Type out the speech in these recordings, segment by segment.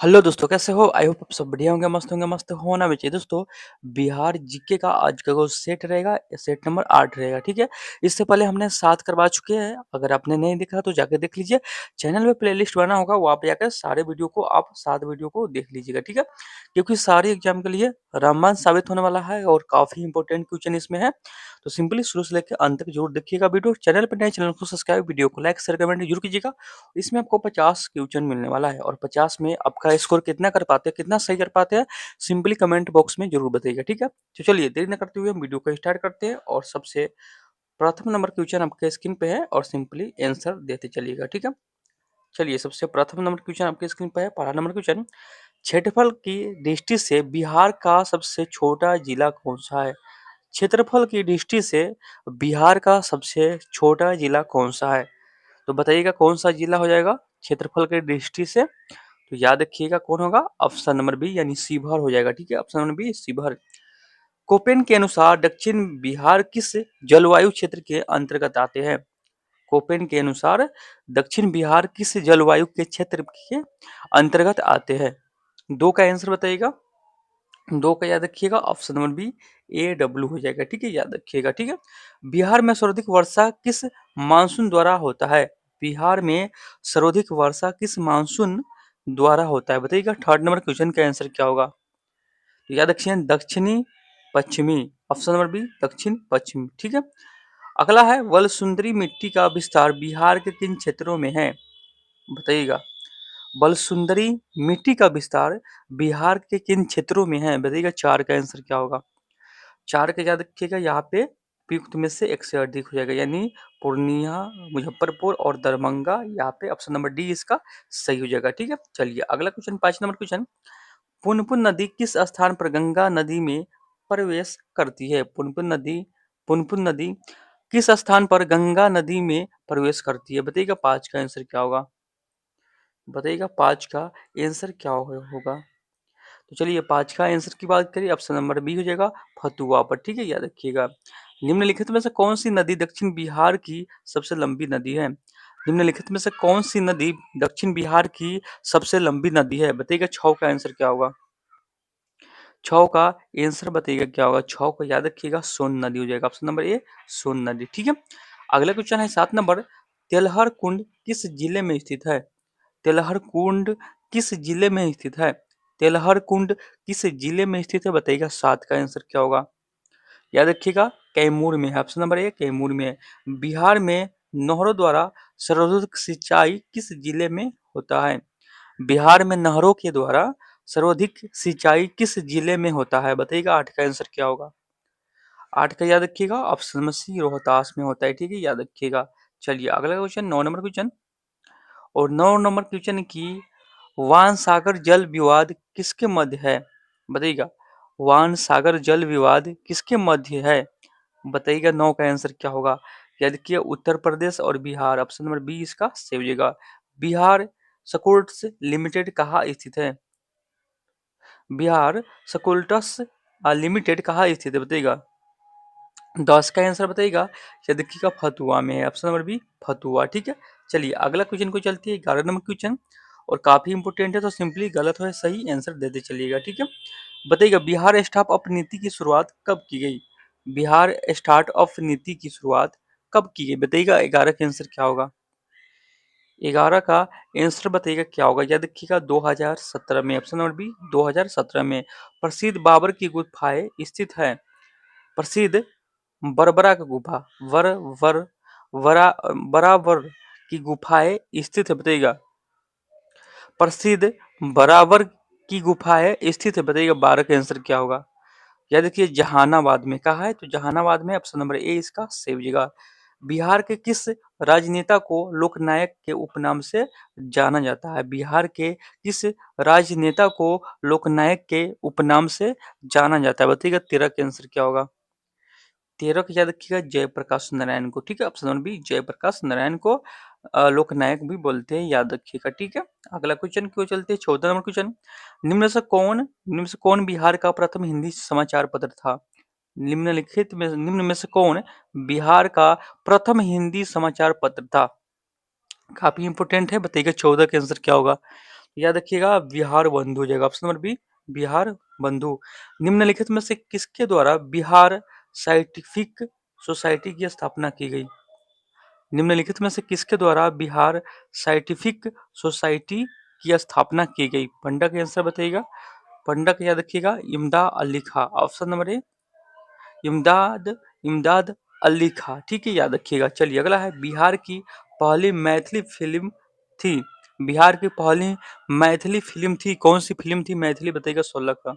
Hello दोस्तों, कैसे हो? आई होप आप सब बढ़िया होंगे, मस्त होना भी चाहिए दोस्तों। बिहार जीके का आज का जो सेट रहेगा, सेट नंबर 8 रहेगा, ठीक है? इससे पहले हमने 7 करवा चुके हैं। अगर आपने नहीं देखा तो जाके देख लीजिए। चैनल में प्लेलिस्ट बना होगा, वहाँ पे जाकर सारे वीडियो को आप 7 वीडियो को देख लीजिएगा, ठीक है? क्योंकि सारे एग्जाम के लिए रामबाण साबित होने वाला है और काफ़ी इंपॉर्टेंट क्वेश्चन इसमें है। तो सिंपली शुरू से लेकर अंत तक जरूर देखिएगा वीडियो। चैनल पर नए चैनल को सब्सक्राइब, वीडियो को लाइक, शेयर, कमेंट जरूर कीजिएगा। इसमें आपको 50 क्वेश्चन मिलने वाला है और 50 में आपका स्कोर कितना कर पाते हैं, कितना सही कर पाते हैं, सिंपली कमेंट बॉक्स में जरूर बताइएगा, ठीक है? तो चलिए देरी न करते हुए हम वीडियो को स्टार्ट करते हैं और सबसे प्रथम नंबर क्वेश्चन आपके स्क्रीन पे है और सिंपली आंसर देते चलिएगा, ठीक है? चलिए सबसे प्रथम नंबर क्वेश्चन आपके स्क्रीन पे है। पहला नंबर क्वेश्चन, क्षेत्रफल की दृष्टि से बिहार का सबसे छोटा जिला कौन सा है? क्षेत्रफल की दृष्टि से बिहार का सबसे छोटा जिला कौन सा है? तो बताइएगा कौन सा जिला हो जाएगा क्षेत्रफल की दृष्टि से? तो याद रखिएगा कौन होगा, ऑप्शन नंबर बी यानी शिवहर हो जाएगा, ठीक है? Option number B Sheohar. Koppen के अनुसार दक्षिण बिहार किस जलवायु क्षेत्र के अंतर्गत आते हैं? कोपेन के अनुसार दक्षिण बिहार किस जलवायु के क्षेत्र के अंतर्गत आते हैं? दो का आंसर बताइएगा। दो का याद रखिएगा, option number B A W हो जाएगा, ठीक है? याद रखिएगा, ठीक है? बिहार में सर्वाधिक वर्षा किस मानसून द्वारा होता है? बिहार में सर्वाधिक वर्षा किस मानसून द्वारा होता है? बताइएगा। थर्ड नंबर क्वेश्चन का आंसर क्या होगा? तो याद रखिए दक्षिणी पश्चिमी, ऑप्शन नंबर बी दक्षिण पश्चिमी, ठीक है? अगला है वल सुंदरी मिट्टी का विस्तार बिहार के किन क्षेत्रों में है? बताइएगा। बल सुंदरी मिट्टी का विस्तार बिहार के किन क्षेत्रों में है? बताइएगा। चार का आंसर क्या होगा? चार का याद रखिएगा, यहाँ पे उपयुक्त में से एक से अधिक हो जाएगा, यानी पूर्णिया, मुजफ्फरपुर और दरभंगा। यहाँ पे ऑप्शन नंबर डी इसका सही हो जाएगा, ठीक है? चलिए अगला क्वेश्चन, 5 नंबर क्वेश्चन, पुनपुन नदी किस स्थान पर गंगा नदी में प्रवेश करती है? पुनपुन नदी किस स्थान पर गंगा नदी में प्रवेश करती है? बताइएगा। पांच का आंसर क्या होगा? बताइएगा पांच का आंसर क्या होगा? तो चलिए पांच का आंसर की बात करिए, ऑप्शन नंबर बी हो जाएगा फतुआ पर, ठीक है? याद रखिएगा। निम्नलिखित में से कौन सी नदी दक्षिण बिहार की सबसे लंबी नदी है? निम्नलिखित में से कौन सी नदी दक्षिण बिहार की सबसे लंबी नदी है? बताइएगा। छह का आंसर क्या होगा? छह का आंसर बताइएगा क्या होगा? छह को याद रखिएगा, सोन नदी हो जाएगा, ऑप्शन नंबर ए सोन नदी, ठीक है? अगला क्वेश्चन है 7 नंबर, तेलहर कुंड किस जिले में स्थित है? तेलहर कुंड किस जिले में स्थित है? तेलहर कुंड किस जिले में स्थित है? बताइएगा। 7 का आंसर क्या होगा? याद रखिएगा कैमूर में है, ऑप्शन नंबर ए कैमूर में है। बिहार में नहरों द्वारा सर्वाधिक सिंचाई किस जिले में होता है? बिहार में नहरों के द्वारा सर्वाधिक सिंचाई किस जिले में होता है? बताइएगा। 8 का आंसर क्या होगा? 8 का याद रखिएगा, ऑप्शन नंबर सी रोहतास में होता है, ठीक है? याद रखिएगा। चलिए अगला क्वेश्चन, 9 नंबर क्वेश्चन, और 9 नंबर क्वेश्चन की वान सागर जल विवाद किसके मध्य है? बताइएगा। वान सागर जल विवाद किसके मध्य है? बताइएगा। 9 का आंसर क्या होगा? याद रखिए उत्तर प्रदेश और बिहार, ऑप्शन नंबर बी इसका सही हो जाएगा। बिहार सकोल्ट्स लिमिटेड कहाँ स्थित है? बिहार सकोल्ट्स लिमिटेड कहाँ स्थित है? बताइएगा। 10 का आंसर बताइएगा। या देखिएगा फतुआ में है, ऑप्शन नंबर बी फतुआ, ठीक है? चलिए अगला क्वेश्चन को चलती है, 11 नंबर क्वेश्चन, और काफी इंपोर्टेंट है, तो सिंपली गलत हो या सही आंसर देते चलिएगा, ठीक है? बताइएगा बिहार स्टार्ट अप नीति की शुरुआत कब की गई? बिहार स्टार्ट अप नीति की शुरुआत कब की गई? बताइएगा। 11 का आंसर क्या होगा? 11 का आंसर बताइएगा क्या होगा? याद रखिएगा 2017 में, ऑप्शन नंबर बी 2017 में। प्रसिद्ध बाबर की गुफाएं स्थित है? प्रसिद्ध बरबरा की गुफा, वर वर वरा बराबर की गुफाएं स्थित है? बताइएगा। प्रसिद्ध बराबर की गुफाएं स्थित है? बताइएगा। 12 का आंसर क्या होगा? याद रखिए जहानाबाद में, कहा है? तो जहानाबाद में, ऑप्शन नंबर ए इसका सही हो जाएगा। बिहार के किस राजनेता को लोकनायक के उपनाम से जाना जाता है? बिहार के किस राजनेता को लोकनायक के उपनाम से जाना जाता है? बताइएगा। 13 का आंसर क्या होगा? 13 का याद रखिएगा जयप्रकाश नारायण को, ठीक है? Option number B Jayaprakash Narayan को लोकनायक भी बोलते हैं, याद रखिएगा, ठीक है? अगला क्वेश्चन क्यों चलते हैं, 14 नंबर क्वेश्चन, निम्न से कौन बिहार का प्रथम हिंदी समाचार पत्र था? निम्न में से कौन बिहार का प्रथम हिंदी समाचार पत्र था? काफी इंपोर्टेंट है, बताइएगा। 14 का आंसर क्या होगा? याद रखिएगा बिहार बंधु हो जाएगा, ऑप्शन नंबर बी बिहार बंधु। निम्नलिखित में से किसके द्वारा बिहार साइंटिफिक सोसाइटी की स्थापना की गई? निम्नलिखित में से किसके द्वारा बिहार साइंटिफिक सोसाइटी की स्थापना की गई? पंडा का आंसर बताइएगा। पंडा का याद रखिएगा इमदाद अली खां, ऑप्शन नंबर ए इमदाद इमदाद अली खां, ठीक है, याद रखिएगा। चलिए अगला है, बिहार की पहली मैथिली फिल्म थी, बिहार की पहली मैथिली फिल्म थी, कौन सी फिल्म थी मैथिली बताइएगा? 16 का,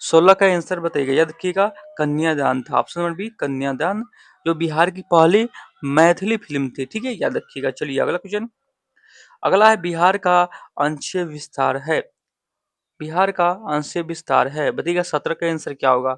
16 का आंसर बताइएगा, याद रखिएगा कन्यादान था, ऑप्शन नंबर बी कन्यादान, जो बिहार की पहली मैथिली फिल्म थी, ठीक है, याद रखिएगा। चलिए अगला क्वेश्चन, अगला है, बिहार का अंशीय विस्तार है, बिहार का अंशीय विस्तार है बताइएगा 17 का आंसर क्या होगा?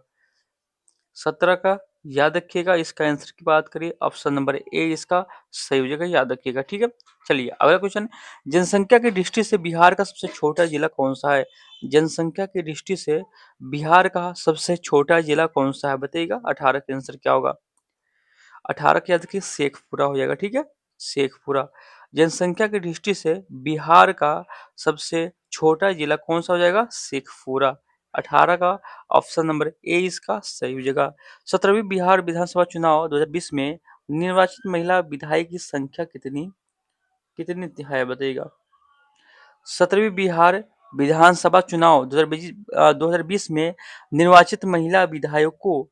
17 का याद रखिएगा, इसका आंसर की बात करिए ऑप्शन नंबर ए इसका सही हो जाएगा, याद रखिएगा, ठीक है। चलिए अगला क्वेश्चन, जनसंख्या की दृष्टि से बिहार का सबसे छोटा जिला कौन सा है? जनसंख्या की दृष्टि से बिहार का सबसे छोटा जिला कौन सा है बताइएगा? 18 का आंसर क्या होगा? 18 के याद रखिए शेखपुरा हो जाएगा, ठीक है, शेखपुरा। जनसंख्या की दृष्टि से बिहार का सबसे छोटा जिला कौन सा हो जाएगा? शेखपुरा। 18 का ऑप्शन नंबर ए इसका सही हो जाएगा। 17वीं बिहार विधानसभा चुनाव 2020 में निर्वाचित महिला विधायक की संख्या कितनी कितनी है बताइएगा? 17वीं बिहार विधानसभा चुनाव 2020 में निर्वाचित महिला विधायकों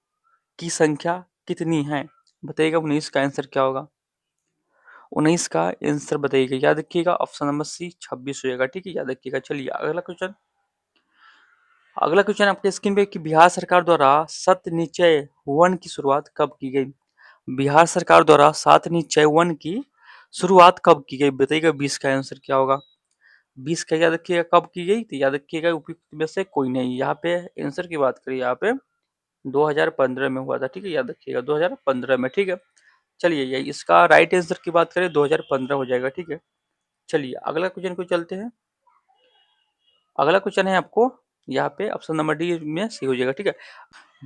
की संख्या कितनी है बताइएगा? 19 का आंसर क्या होगा? 19 का आंसर बताइएगा, याद रखिएगा ऑप्शन नंबर सी 26 हो जाएगा, ठीक है, याद रखिएगा। चलिए अगला क्वेश्चन, अगला क्वेश्चन आपके स्क्रीन पे कि बिहार सरकार द्वारा सत्य निश्चय वन की शुरुआत कब की गई? बिहार सरकार द्वारा सात निश्चय वन की शुरुआत कब की गई बताइएगा? 20 का आंसर क्या होगा? 20 का याद रखिएगा कब की गई, तो याद रखिएगा उपयुक्त में से कोई नहीं, यहाँ पे आंसर की बात करिए, यहाँ पे 2015 में हुआ था, ठीक है, याद रखिएगा 2015 में, ठीक है। चलिए ये इसका राइट आंसर की बात करें 2015 हो जाएगा, ठीक है। चलिए अगला क्वेश्चन को चलते हैं, अगला क्वेश्चन है आपको यहाँ पे ऑप्शन नंबर डी में सी हो जाएगा, ठीक है।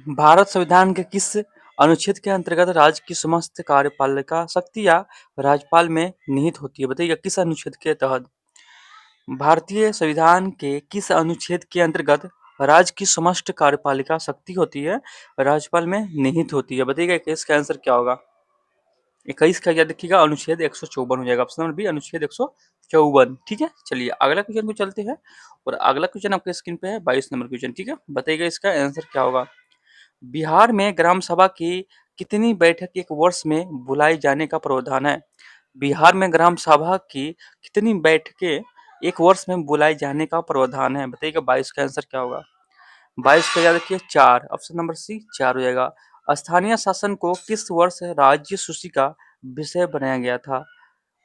भारत संविधान के किस अनुच्छेद के अंतर्गत राज्य की समस्त कार्यपालिका शक्तियां राज्यपाल में निहित होती है बताइएगा? किस अनुच्छेद के तहत? भारतीय संविधान के किस अनुच्छेद के अंतर्गत राज्य की समस्त कार्यपालिका शक्ति होती है राज्यपाल में निहित होती है बताइएगा? 21 का आंसर क्या होगा? 21 का याद रखिएगा अनुच्छेद 154 हो जाएगा, ऑप्शन नंबर बी अनुच्छेद 154, ठीक है। चलिए अगला क्वेश्चन को चलते हैं, और अगला क्वेश्चन आपके स्क्रीन पे है 22 नंबर क्वेश्चन, ठीक है, बताइएगा इसका आंसर क्या होगा? बिहार में ग्राम सभा की कितनी बैठक एक वर्ष में बुलाई जाने का प्रावधान है? बिहार में ग्राम सभा की कितनी बैठकें एक वर्ष में बुलाई जाने का प्रावधान है बताइएगा? 22 का आंसर क्या होगा? 22 का याद रखिए 4, ऑप्शन नंबर सी 4 हो जाएगा। स्थानीय शासन को किस वर्ष राज्य सूची का विषय बनाया गया था?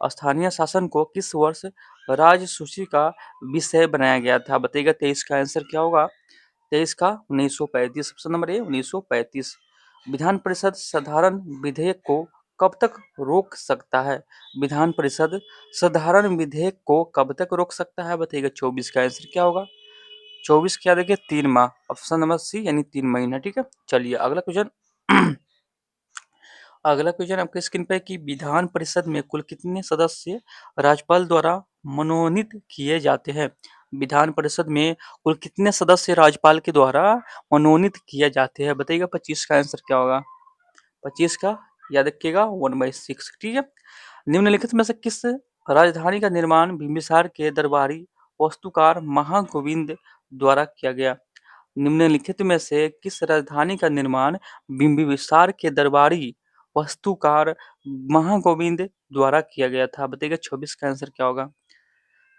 स्थानीय शासन को किस वर्ष राज्य सूची का विषय बनाया गया था बताइएगा? 23 का आंसर क्या होगा? 23 का 1935, ऑप्शन नंबर ए 1935। विधान परिषद साधारण विधेयक को कब तक रोक सकता है? विधान परिषद साधारण विधेयक को कब तक रोक सकता है बताइएगा? 24 का आंसर क्या होगा? 24 क्या देखिए 3 माह, ऑप्शन नंबर सी यानी 3 महीना, ठीक है। चलिए अगला क्वेश्चन अगला क्वेश्चन आपके स्क्रीन पे कि विधान परिषद में कुल कितने सदस्य राज्यपाल द्वारा मनोनीत किए जाते हैं? विधान परिषद में कुल कितने सदस्य राज्यपाल के द्वारा मनोनीत किए जाते हैं बताइएगा? 25 का आंसर क्या होगा? 25 का याद रखिएगा 1/6, ठीक है। निम्नलिखित में से किस राजधानी का निर्माण बिंबिसार के दरबारी वास्तुकार महागोविंद द्वारा किया गया? निम्नलिखित में से किस राजधानी का निर्माण बिंबिसार के दरबारी वास्तुकार महागोविंद द्वारा किया गया था बताइएगा? 26 का आंसर क्या होगा?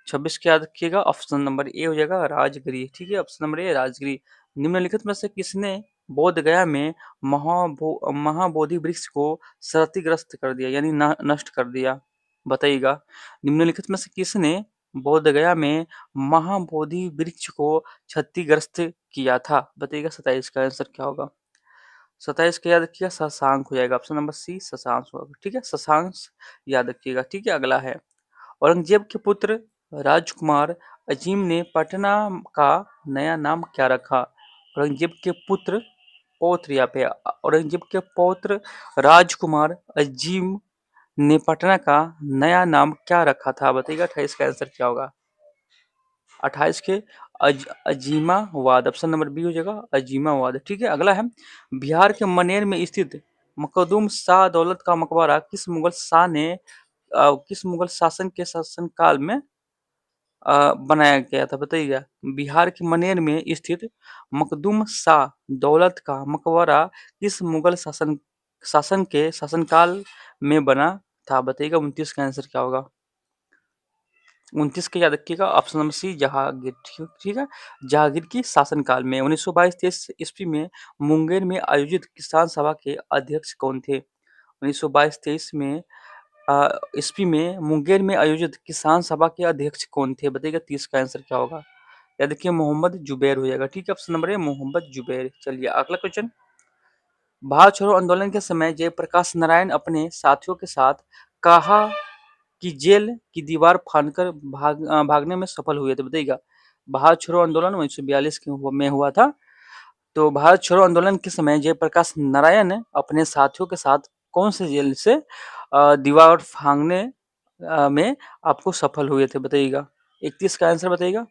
26 क्या याद रखिएगा ऑप्शन नंबर ए हो जाएगा राजगिरी, ठीक है, ऑप्शन नंबर ए राजगिरी। निम्नलिखित में से किसने बोध गया में महाबोधि वृक्ष को क्षतिग्रस्त कर दिया यानी नष्ट कर दिया बताइएगा? निम्नलिखित में से किसने बोध गया में महाबोधि वृक्ष को क्षतिग्रस्त किया था बताइएगा? 27 का आंसर क्या होगा? 27 का याद रखिएगा शशांक हो जाएगा, ऑप्शन नंबर सी शशांक होगा, ठीक है, शशांक याद रखिएगा, ठीक है। अगला है, औरंगजेब के पुत्र राजकुमार अजीम ने पटना का नया नाम क्या रखा? औरंगजेब के पुत्र पौत्र यहाँ पे औरंगजेब के पौत्र राजकुमार अजीम ने पटना का नया नाम क्या रखा था बताइएगा? 28 का आंसर क्या होगा? 28 के अजीमावाद, ऑप्शन नंबर बी हो जाएगा अजीमावाद। ठीक है, अगला है बिहार के मनेर में स्थित मखदूम शाह दौलत का मकबरा किस मुगल शासन के शासनकाल में बनाया गया था, बताइएगा। बिहार के मनेर में स्थित मखदूम शाह दौलत का मकबरा किस मुगल शासन के शासनकाल में बना था, बताइएगा। 29 का आंसर क्या होगा? 29 का याद रखिएगा, ऑप्शन नंबर सी जहांगीर। ठीक है, जहांगीर की शासनकाल में 1922-23 ईस्वी में मुंगेर में आयोजित किसान सभा के अध्यक्ष कौन थे? 1922-23 में ईस्वी में मुंगेर में आयोजित किसान सभा के अध्यक्ष कौन थे, बताइएगा। 30 का आंसर क्या होगा? याद रखिए मोहम्मद जुबैर हो जाएगा। ठीक है, option number A Mohammed Zubair. चलिए अगला क्वेश्चन। भारत छोड़ो आंदोलन के समय जयप्रकाश नारायण अपने साथियों के साथ कहा कि जेल की दीवार फांदकर भागने में सफल हुए थे, बताइएगा। भारत छोड़ो आंदोलन 1942 में हुआ था। तो भारत छोड़ो आंदोलन के समय जयप्रकाश नारायण अपने साथियों के साथ कौन से जेल से दीवार फांदने में आपको सफल हुए थे, बताइएगा। 31 का आंसर बताइएगा।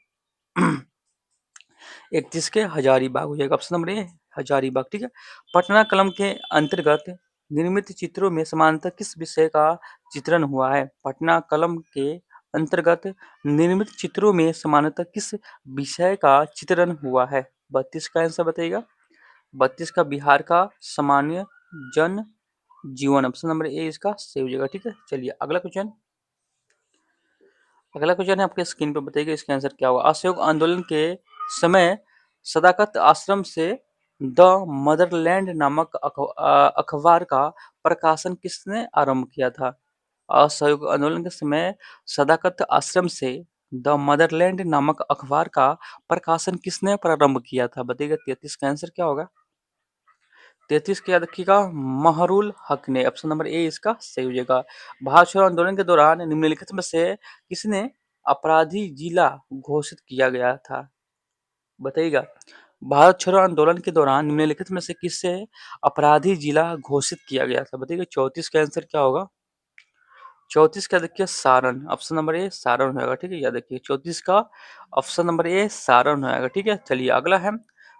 31 के हजारीबाग हो जाएगा, ऑप्शन नंबर ए हजारीबाग। ठीक है, पटना कलम के अंतर्गत निर्मित चित्रों में समानतः किस विषय का चित्रण हुआ है? पटना कलम के अंतर्गत निर्मित चित्रों में समानतः किस विषय का चित्रण हुआ है? 32 का आंसर बताइएगा। 32 का बिहार का सामान्य जन जीवन, ऑप्शन नंबर ए इसका सही हो जाएगा। ठीक है, चलिए अगला क्वेश्चन। अगला क्वेश्चन है आपके स्क्रीन पर, बताइएगा इसका आंसर क्या होगा। असहयोग आंदोलन के समय सदाकत आश्रम से द मदरलैंड नामक अखबार का प्रकाशन किसने आरंभ किया था? असहयोग आंदोलन के समय सदाकत आश्रम से द मदरलैंड नामक अखबार का प्रकाशन किसने प्रारंभ किया था, बताइएगा। 33 का आंसर क्या होगा? 33 का याद रखिएगा महरुल हक ने, ऑप्शन नंबर ए इसका सही हो जाएगा। भारत छोड़ो आंदोलन के दौरान निम्नलिखित में से किसने अपराधी जिला घोषित किया गया था, बताइएगा। भारत छोड़ो आंदोलन के दौरान निम्नलिखित में से किससे अपराधी जिला घोषित किया गया था, बताइएगा। 34 का आंसर क्या होगा? 34 का देखिए सारण, ऑप्शन नंबर ए सारण होगा। ठीक है, याद रखिए 34 का ऑप्शन नंबर ए सारण होगा। ठीक है, चलिए अगला है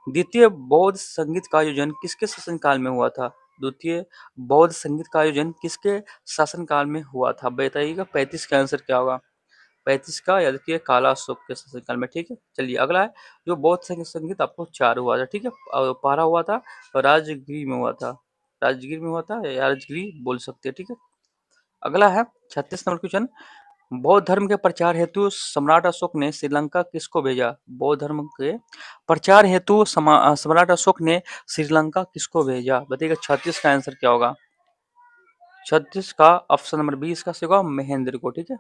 द्वितीय बौद्ध संगीत का आयोजन किसके शासनकाल में हुआ था? द्वितीय बौद्ध संगीत का आयोजन किसके शासनकाल में हुआ था, बताइएगा। 35 का आंसर क्या होगा? 35 का याद रखिए काला अशोक के शासनकाल में। ठीक है, चलिए अगला है जो बौद्ध संगीत आपको 4 हुआ था। ठीक है, पहला हुआ था राजगिरी में हुआ था, राजगिर में हुआ था या राजगिरी बोल सकते हैं। ठीक है, अगला है 36 नंबर क्वेश्चन। बौद्ध धर्म के प्रचार हेतु सम्राट अशोक ने श्रीलंका किसको भेजा? बौद्ध धर्म के प्रचार हेतु सम्राट अशोक ने श्रीलंका किसको भेजा, बताइएगा। 36 का आंसर क्या होगा? 36 का ऑप्शन नंबर 20 का होगा महेंद्र को। ठीक है,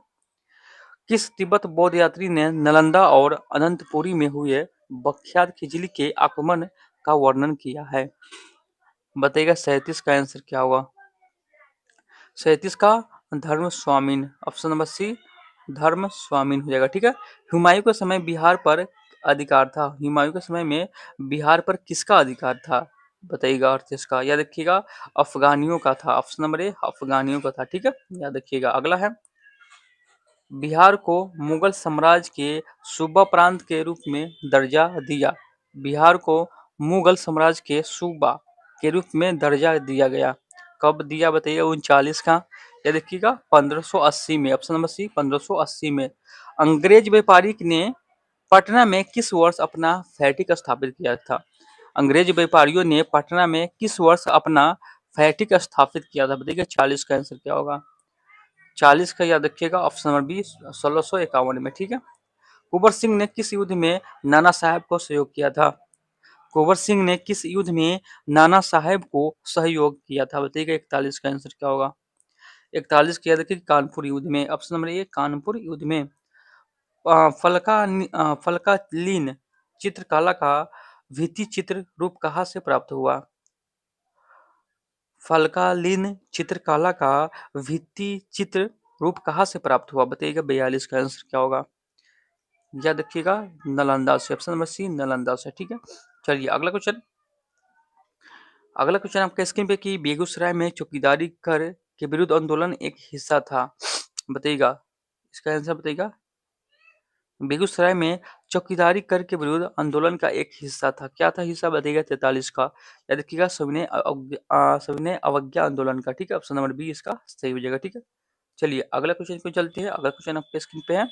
किस तिब्बत बौद्ध यात्री ने नालंदा और अनंतपुरी में हुए विख्यात खिचड़ी के आक्रमण का वर्णन किया है, बताइएगा। 37 का आंसर क्या होगा? 37 का धर्म स्वामीन, ऑप्शन नंबर सी धर्म स्वामीन हो जाएगा। ठीक है, हुमायूं के समय बिहार पर अधिकार था, हुमायूं के समय में बिहार पर किसका अधिकार था, बताइएगा। और इसका याद रखिएगा अफगानियों का था, ऑप्शन नंबर ए अफगानियों का था। ठीक है, याद रखिएगा। अगला है बिहार को मुगल साम्राज्य के सूबा प्रांत के रूप में दर्जा दिया, बिहार को मुगल साम्राज्य के सूबा के रूप में दर्जा दिया गया, कब दिया, बताइए। 39 का या देखिएगा 1580 में, ऑप्शन नंबर सी 1580 में। अंग्रेज व्यापारी ने पटना में किस वर्ष अपना फैक्ट्रिक स्थापित किया था? अंग्रेज व्यापारियों ने पटना में किस वर्ष अपना फैक्ट्रिक स्थापित किया था, बताइए। 40 का आंसर क्या होगा? 40 का याद रखिएगा ऑप्शन नंबर बी 1651 में। ठीक है, कुंवर सिंह ने किस युद्ध में नाना साहेब को सहयोग किया था? कुंवर सिंह ने किस युद्ध में नाना साहेब को सहयोग किया था, बताइएगा। 41 का आंसर क्या होगा? 41 का याद रखिए कानपुर युद्ध में, ऑप्शन नंबर ए कानपुर युद्ध में। फलकालीन चित्रकला का भित्ति चित्र रूप कहाँ से प्राप्त हुआ? फलकालीन चित्रकला का भित्ति चित्र रूप कहाँ से प्राप्त हुआ, बताइएगा। 42 का आंसर क्या होगा? याद रखिएगा नालंदा से, ऑप्शन नंबर सी नालंदा से। ठीक है, चलिए अगला क्वेश्चन। अगला क्वेश्चन आपका स्क्रीन पे कि बेगूसराय में चौकीदारी कर के विरुद्ध आंदोलन एक हिस्सा था, बताइएगा। इसका आंसर बताइएगा। बेगूसराय में चौकीदारी कर के विरुद्ध आंदोलन का एक हिस्सा था। क्या था हिस्सा बताइएगा 43 का। याद रखिएगा सविनय अवज्ञा आंदोलन का। ठीक है, ऑप्शन नंबर बी इसका सही हो जाएगा। ठीक है, चलिए अगला क्वेश्चन को चलते हैं। अगला क्वेश्चन आपके स्क्रीन पे है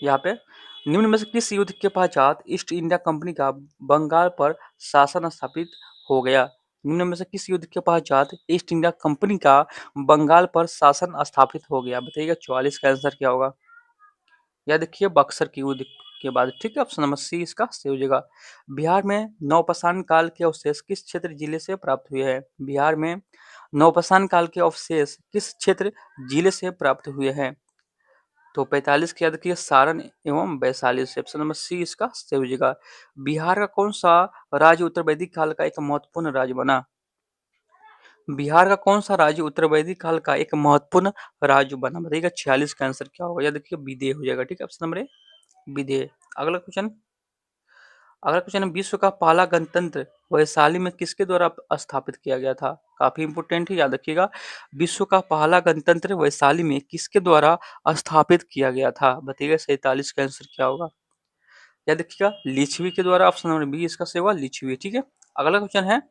यहाँ पे। निम्न में से किस युद्ध के पश्चात ईस्ट इंडिया कंपनी का बंगाल पर शासन स्थापित हो गया? निम्न में से किस युद्ध के पश्चात ईस्ट इंडिया कंपनी का बंगाल पर शासन स्थापित हो गया? बताइएगा 44 का आंसर क्या होगा। याद रखिए बक्सर की युद्ध के बाद। ठीक है, ऑप्शन नंबर सी इसका सही हो जाएगा। बिहार में नवपाषाण काल के अवशेष किस क्षेत्र जिले से प्राप्त हुए हैं? बिहार में नवपाषाण काल के अवशेष किस क्षेत्र जिले से प्राप्त हुए हैं? तो 45 की याद रखिए सारण एवं वैशाली से। ऑप्शन नंबर सी इसका सही हो जाएगा। बिहार का कौन सा राज्य उत्तर वैदिक काल का एक महत्वपूर्ण राज्य बना? बिहार का कौन सा राज्य उत्तर वैदिक काल का एक महत्वपूर्ण राज्य बना? बताइएगा 46 का आंसर क्या होगा। याद रखिए विदेह हो जाएगा। ठीक है, ऑप्शन नंबर ए विदेह। अगला क्वेश्चन विश्व का पहला गणतंत्र वैशाली में किसके द्वारा स्थापित किया गया था? काफी इंपोर्टेंट है, याद रखिएगा। विश्व का पहला गणतंत्र वैशाली में किसके द्वारा स्थापित किया गया था? बताइएगा 47 का आंसर क्या होगा। याद रखिएगा लिच्छवी के द्वारा। ऑप्शन नंबर बी इसका सही होगा लिच्छवी। ठीक है, अगला क्वेश्चन है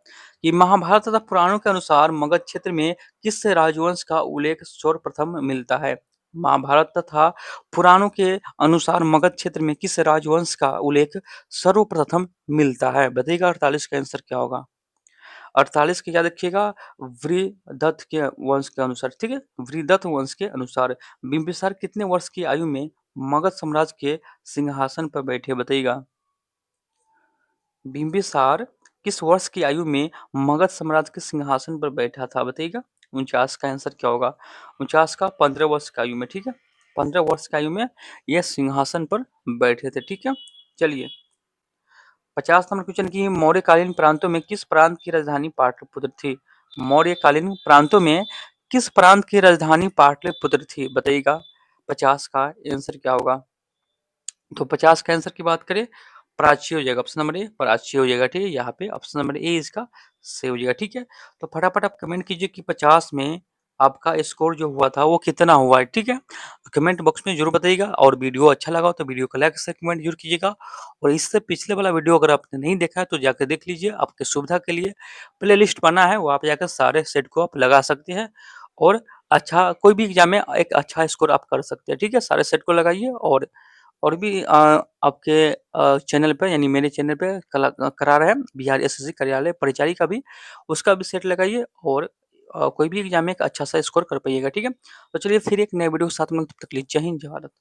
कि महाभारत तथा पुराणों के अनुसार मगध क्षेत्र में किस राजवंश का उल्लेख सर्वप्रथम मिलता है? महाभारत तथा पुराणों के अनुसार मगध क्षेत्र में किस राजवंश का उल्लेख सर्वप्रथम मिलता है? बताइएगा 48 का आंसर क्या होगा। 48 की याद रखिएगा वृहदत्त के वंश के अनुसार। ठीक है, वृहदत्त वंश के अनुसार बिंबिसार कितने वर्ष की आयु में मगध साम्राज्य के सिंहासन पर बैठे? बताइएगा बिंबिसार किस वर्ष की आयु में मगध साम्राज्य के सिंहासन पर बैठा था? बताइएगा 49 का आंसर क्या होगा। 49 का 15 वर्ष की आयु में। ठीक है, 15 वर्ष की आयु में यह सिंहासन पर बैठे थे। ठीक है, चलिए 50 नंबर क्वेश्चन की मौर्यकालीन प्रांतों में किस प्रांत की राजधानी पाटलिपुत्र थी? मौर्यकालीन प्रांतों में किस प्रांत की राजधानी पाटलिपुत्र थी? बताइएगा 50 का आंसर क्या होगा। तो 50 का आंसर की बात करें प्राची हो जाएगा। ऑप्शन नंबर ए प्राची हो जाएगा। ठीक है, यहाँ पे ऑप्शन नंबर ए इसका सही हो जाएगा। ठीक है, तो फटाफट आप कमेंट कीजिए कि 50 में आपका स्कोर जो हुआ था वो कितना हुआ है। ठीक है, कमेंट बॉक्स में जरूर बताइएगा। और वीडियो अच्छा लगा हो तो वीडियो को लाइक से कमेंट जरूर कीजिएगा। और इससे पिछले वाला वीडियो अगर आपने नहीं देखा है तो जाकर देख लीजिए। आपके सुविधा के लिए प्ले लिस्ट बना है, वो आप जाकर सारे सेट को आप लगा सकते हैं और अच्छा कोई भी एग्जाम में एक अच्छा स्कोर आप कर सकते हैं। ठीक है, सारे सेट को लगाइए। और भी आपके चैनल पे यानी मेरे चैनल पे करा रहे हैं बिहार एसएससी कार्यालय परिचारी का भी, उसका भी सेट लगाइए और कोई भी एग्जाम में एक अच्छा सा स्कोर कर पाइएगा। ठीक है, तो चलिए फिर एक नए वीडियो के साथ में, तब तक के लिए जय हिंद जय भारत।